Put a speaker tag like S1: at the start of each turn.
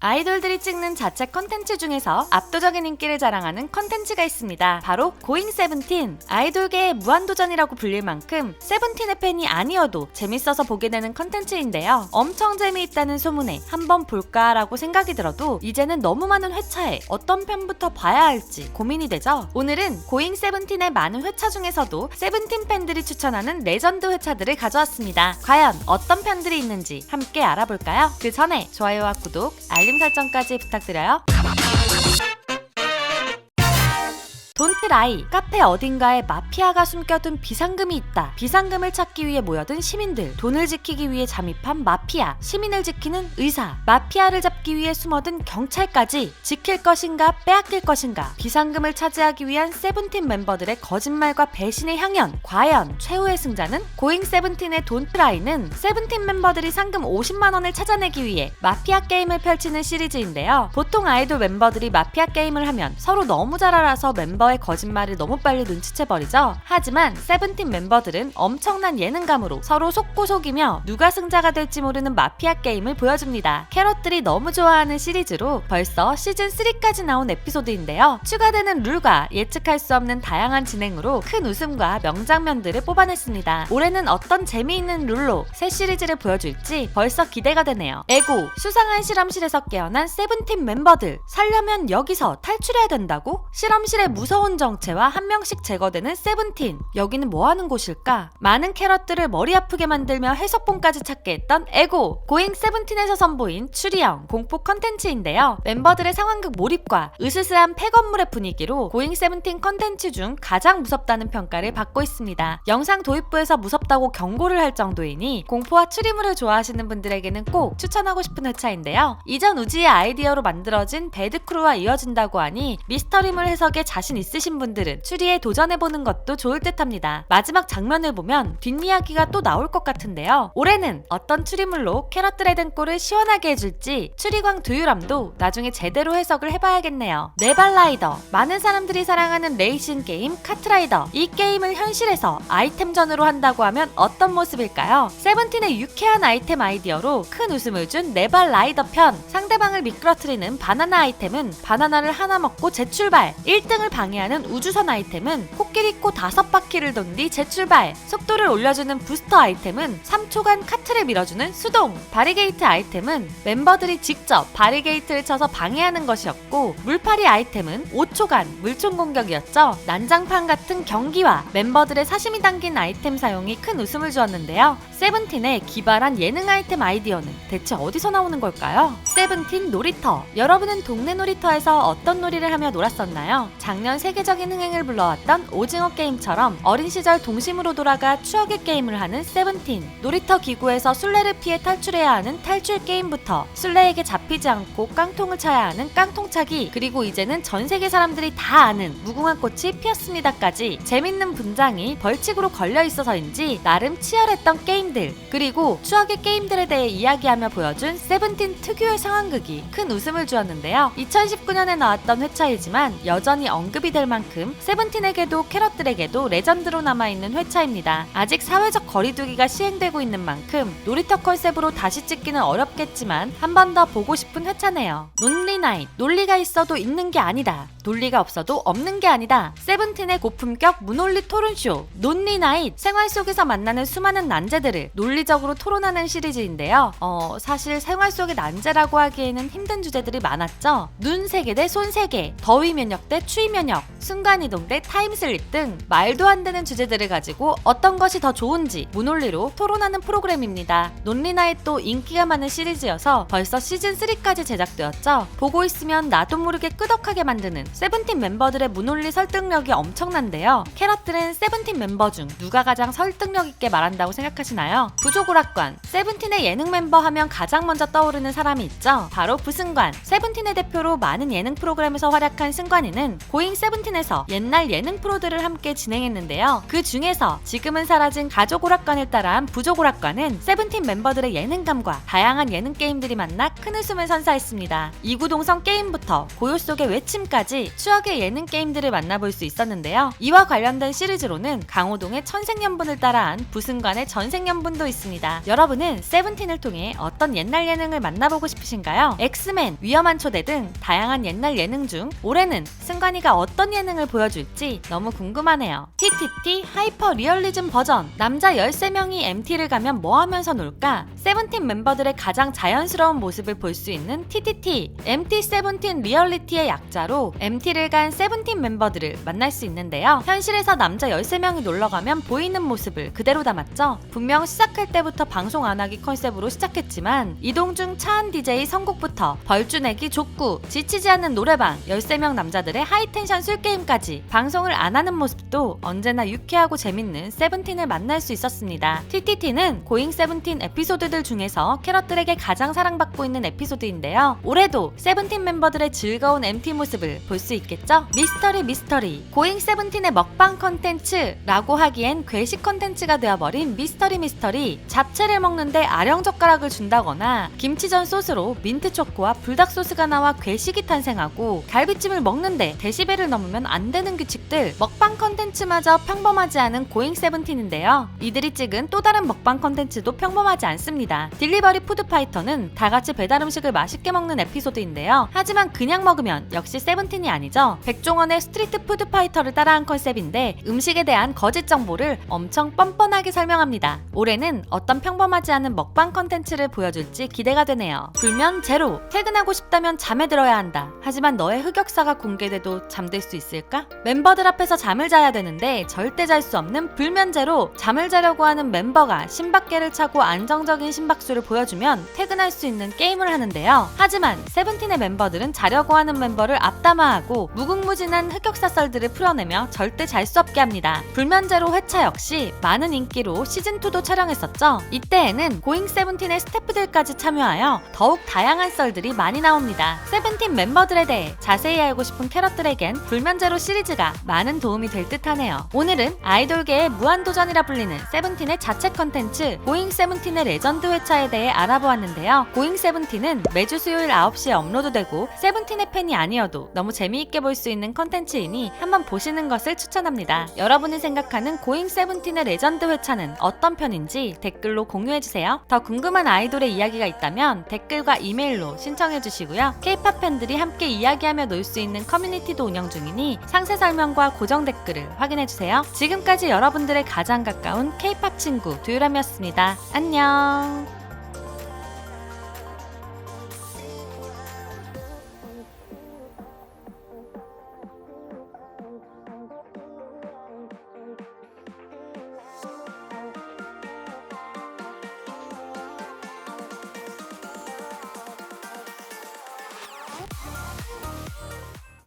S1: 아이돌들이 찍는 자체 컨텐츠 중에서 압도적인 인기를 자랑하는 컨텐츠가 있습니다. 바로 고잉 세븐틴. 아이돌계의 무한도전이라고 불릴 만큼 세븐틴의 팬이 아니어도 재밌어서 보게 되는 컨텐츠인데요. 엄청 재미있다는 소문에 한번 볼까라고 생각이 들어도 이제는 너무 많은 회차에 어떤 편부터 봐야 할지 고민이 되죠. 오늘은 고잉 세븐틴의 많은 회차 중에서도 세븐틴 팬들이 추천하는 레전드 회차들을 가져왔습니다. 과연 어떤 편들이 있는지 함께 알아볼까요? 그 전에 좋아요와 구독, 알림 설정까지 부탁드려요. 돈트라이. 카페 어딘가에 마피아가 숨겨둔 비상금이 있다. 비상금을 찾기 위해 모여든 시민들. 돈을 지키기 위해 잠입한 마피아. 시민을 지키는 의사. 마피아를 잡기 위해 숨어든 경찰까지. 지킬 것인가 빼앗길 것인가. 비상금을 차지하기 위한 세븐틴 멤버들의 거짓말과 배신의 향연. 과연 최후의 승자는? 고잉 세븐틴의 돈트라이는 세븐틴 멤버들이 상금 50만 원을 찾아내기 위해 마피아 게임을 펼치는 시리즈인데요. 보통 아이돌 멤버들이 마피아 게임을 하면 서로 너무 잘 알아서 멤버의 거짓말을 너무 빨리 눈치채버리죠. 하지만 세븐틴 멤버들은 엄청난 예능감으로 서로 속고 속이며 누가 승자가 될지 모르는 마피아 게임을 보여줍니다. 캐럿들이 너무 좋아하는 시리즈로 벌써 시즌3까지 나온 에피소드인데요. 추가되는 룰과 예측할 수 없는 다양한 진행으로 큰 웃음과 명장면들을 뽑아냈습니다. 올해는 어떤 재미있는 룰로 새 시리즈를 보여줄지 벌써 기대가 되네요. 에고. 수상한 실험실에서 깨어난 세븐틴 멤버들. 살려면 여기서 탈출해야 된다고? 실험실의 무서운 정체와 한 명씩 제거되는 세븐틴. 여기는 뭐 하는 곳일까? 많은 캐럿들을 머리 아프게 만들며 해석본까지 찾게 했던 에고. 고잉 세븐틴에서 선보인 추리형 공포 컨텐츠인데요. 멤버들의 상황극 몰입과 으스스한 폐건물의 분위기로 고잉 세븐틴 컨텐츠 중 가장 무섭다는 평가를 받고 있습니다. 영상 도입부에서 무섭다고 경고를 할 정도이니 공포와 추리물을 좋아하시는 분들에게는 꼭 추천하고 싶은 회차인데요. 이전 우지의 아이디어로 만들어진 배드크루와 이어진다고 하니 미스터리물 해석에 자신 있으신 분들은 추리에 도전해보는 것도 좋을 듯합니다. 마지막 장면을 보면 뒷이야기가 또 나올 것 같은데요. 올해는 어떤 추리물로 캐럿들의 등골을 시원하게 해줄지 추리광 두유람도 나중에 제대로 해석을 해봐야겠네요. 네발라이더. 많은 사람들이 사랑하는 레이싱 게임 카트라이더. 이 게임을 현실에서 아이템전으로 한다고 하면 어떤 모습일까요? 세븐틴의 유쾌한 아이템 아이디어로 큰 웃음을 준 네발라이더 편. 상대방을 미끄러뜨리는 바나나 아이템은 바나나를 하나 먹고 재출발. 1등을 방해하는 우주선 아이템은 코끼리 코 5바퀴를 돈 뒤 재출발. 속도를 올려주는 부스터 아이템은 3초간 카트를 밀어주는 수동. 바리게이트 아이템은 멤버들이 직접 바리게이트를 쳐서 방해하는 것이었고, 물파리 아이템은 5초간 물총 공격이었죠. 난장판 같은 경기와 멤버들의 사심이 담긴 아이템 사용이 큰 웃음을 주었는데요. 세븐틴의 기발한 예능 아이템 아이디어는 대체 어디서 나오는 걸까요? 세븐틴 놀이터. 여러분은 동네 놀이터에서 어떤 놀이를 하며 놀았었나요? 작년 세계적인 흥행을 불러왔던 오징어 게임처럼 어린 시절 동심으로 돌아가 추억의 게임을 하는 세븐틴. 놀이터 기구에서 술래를 피해 탈출해야 하는 탈출 게임부터 술래에게 잡히지 않고 깡통을 차야 하는 깡통차기, 그리고 이제는 전 세계 사람들이 다 아는 무궁화 꽃이 피었습니다까지 재밌는 분장이 벌칙으로 걸려 있어서인지 나름 치열했던 게임들, 그리고 추억의 게임들에 대해 이야기하며 보여준 세븐틴 특유의 상황극이 큰 웃음을 주었는데요. 2019년에 나왔던 회차이지만 여전히 언급이 될 만큼 세븐틴에게도 캐럿들에게도 레전드로 남아있는 회차입니다. 아직 사회적 거리두기가 시행되고 있는 만큼 놀이터 컨셉으로 다시 찍기는 어렵겠지만 한 번 더 보고 싶은 회차네요. 논리 나잇. 논리가 있어도 있는 게 아니다. 논리가 없어도 없는 게 아니다. 세븐틴의 고품격 무논리 토론쇼 논리 나잇. 생활 속에서 만나는 수많은 난제들을 논리적으로 토론하는 시리즈인데요. 사실 생활 속의 난제라고 하기에는 힘든 주제들이 많았죠. 눈 3개 대 손 3개, 더위 면역 대 추위 면역, 순간이동 대 타임슬립 등 말도 안 되는 주제들을 가지고 어떤 것이 더 좋은지 무논리로 토론하는 프로그램입니다. 논리나잇도 인기가 많은 시리즈여서 벌써 시즌3까지 제작되었죠. 보고 있으면 나도 모르게 끄덕하게 만드는 세븐틴 멤버들의 무논리 설득력이 엄청난데요. 캐럿들은 세븐틴 멤버 중 누가 가장 설득력 있게 말한다고 생각하시나요? 부족오락관. 세븐틴의 예능 멤버 하면 가장 먼저 떠오르는 사람이 있죠. 바로 부승관. 세븐틴의 대표로 많은 예능 프로그램에서 활약한 승관이는 고잉 세븐틴에서 옛날 예능 프로들을 함께 진행했는데요. 그 중에서 지금은 사라진 가족오락관을 따라한 부족오락관은 세븐틴 멤버들의 예능감과 다양한 예능 게임들이 만나 큰 웃음을 선사했습니다. 이구동성 게임부터 고요 속의 외침까지 추억의 예능 게임들을 만나볼 수 있었는데요. 이와 관련된 시리즈로는 강호동의 천생연분을 따라한 부승관의 전생연분 궁금한 분도 있습니다. 여러분은 세븐틴을 통해 어떤 옛날 예능을 만나보고 싶으신가요? 엑스맨, 위험한 초대 등 다양한 옛날 예능 중 올해는 승관이가 어떤 예능을 보여줄지 너무 궁금하네요. TTT 하이퍼 리얼리즘 버전. 남자 13명이 MT를 가면 뭐 하면서 놀까? 세븐틴 멤버들의 가장 자연스러운 모습을 볼 수 있는 TTT. MT 세븐틴 리얼리티의 약자로 MT를 간 세븐틴 멤버들을 만날 수 있는데요. 현실에서 남자 13명이 놀러가면 보이는 모습을 그대로 담았죠. 분명 시작할 때부터 방송 안 하기 컨셉으로 시작했지만 이동중 차한 DJ 선곡부터 벌주 내기 족구, 지치지 않는 노래방, 13명 남자들의 하이텐션 술게임까지 방송을 안 하는 모습도 언제나 유쾌하고 재밌는 세븐틴을 만날 수 있었습니다. TTT는 고잉 세븐틴 에피소드들 중에서 캐럿들에게 가장 사랑받고 있는 에피소드인데요. 올해도 세븐틴 멤버들의 즐거운 MT 모습을 볼 수 있겠죠? 미스터리 고잉 세븐틴의 먹방 컨텐츠라고 하기엔 괴식 컨텐츠가 되어버린 미스터리. 잡채를 먹는데 아령젓가락을 준다거나 김치전 소스로 민트초코와 불닭 소스가 나와 괴식이 탄생하고 갈비찜을 먹는데 데시벨을 넘으면 안 되는 규칙들, 먹방 컨텐츠마저 평범하지 않은 고잉 세븐틴인데요. 이들이 찍은 또 다른 먹방 컨텐츠도 평범하지 않습니다. 딜리버리 푸드파이터는 다같이 배달 음식을 맛있게 먹는 에피소드인데요. 하지만 그냥 먹으면 역시 세븐틴이 아니죠. 백종원의 스트리트 푸드파이터를 따라한 컨셉인데 음식에 대한 거짓 정보를 엄청 뻔뻔하게 설명합니다. 올해는 어떤 평범하지 않은 먹방 컨텐츠를 보여줄지 기대가 되네요. 불면 제로. 퇴근하고 싶다면 잠에 들어야 한다. 하지만 너의 흑역사가 공개돼도 잠들 수 있을까? 멤버들 앞에서 잠을 자야 되는데 절대 잘 수 없는 불면 제로. 잠을 자려고 하는 멤버가 심박계를 차고 안정적인 심박수를 보여주면 퇴근할 수 있는 게임을 하는데요. 하지만 세븐틴의 멤버들은 자려고 하는 멤버를 앞담화하고 무궁무진한 흑역사 썰들을 풀어내며 절대 잘 수 없게 합니다. 불면 제로 회차 역시 많은 인기로 시즌2도 촬영했었죠. 이때에는 고잉 세븐틴의 스태프들까지 참여하여 더욱 다양한 썰들이 많이 나옵니다. 세븐틴 멤버들에 대해 자세히 알고 싶은 캐럿들에겐 불면 제로 시리즈가 많은 도움이 될 듯하네요. 오늘은 아이돌계의 무한도전이라 불리는 세븐틴의 자체 컨텐츠 고잉 세븐틴의 레전드 회차에 대해 알아보았는데요. 고잉 세븐틴은 매주 수요일 9시에 업로드되고 세븐틴의 팬이 아니어도 너무 재미있게 볼 수 있는 컨텐츠이니 한번 보시는 것을 추천합니다. 여러분이 생각하는 고잉 세븐틴의 레전드 회차는 어떤 편인지 댓글로 공유해주세요. 더 궁금한 아이돌의 이야기가 있다면 댓글과 이메일로 신청해주시고요. K-POP 팬들이 함께 이야기하며 놀 수 있는 커뮤니티도 운영 중이니 상세 설명과 고정 댓글을 확인해주세요. 지금까지 여러분들의 가장 가까운 K-POP 친구 두유람이었습니다. 안녕.